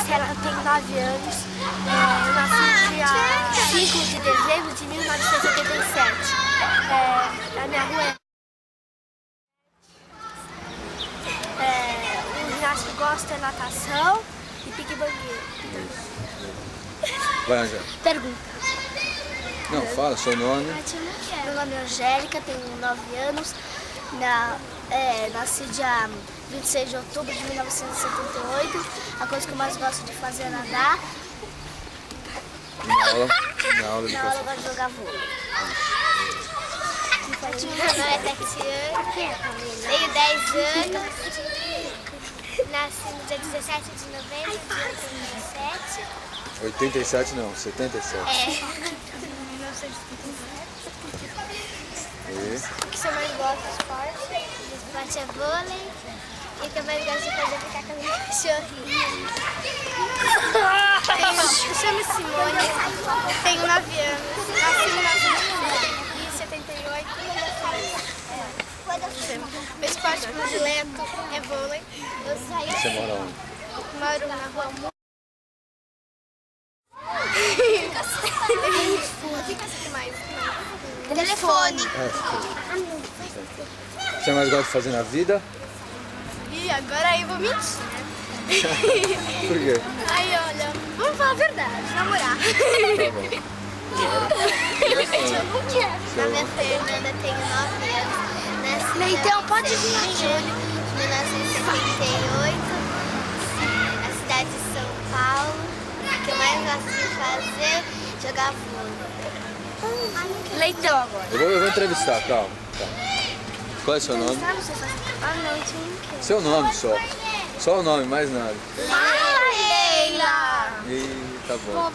Marcela, eu tenho 9 anos. Eu nasci dia 5 de dezembro de 1987. A minha rua o ginásio que eu gosto é natação e pique-bandeira. Vai, Angélica. Pergunta. Não, fala seu nome. Meu nome é Angélica, tenho 9 anos. Nasci dia 26 de outubro de 1978. A coisa que eu mais gosto de fazer é nadar. Na aula de Na aula eu gosto de jogar vôlei. Meu nome é Tatiana, tenho 10 anos. Nasci no dia 17 de novembro de 87. 87 não, 77. O que você mais gosta de esporte? De esporte é vôlei. E o que eu mais gosto de fazer é ficar com a minha cachorrinha. Eu chamo Simone, tenho 9 anos. Nasci em 78. Meu esporte predileto é vôlei. Você mora onde? Moro na rua Telefone. Você mais gosta de fazer na vida? E agora eu vou mentir, né? Por quê? Aí, olha, vamos falar a verdade, namorar. Tá bom. Eu não quero. Meu nome é Fernanda, tenho 9 anos. Nasci então, pode vir em julho de 1978, na cidade de São Paulo. O que eu mais gosto de fazer é jogar vôlei. Leitão agora. Eu vou entrevistar, calma. Qual é seu nome? Ah, não, tinha um quê? Seu nome só. Só o nome, mais nada. Leila! Ih, tá bom.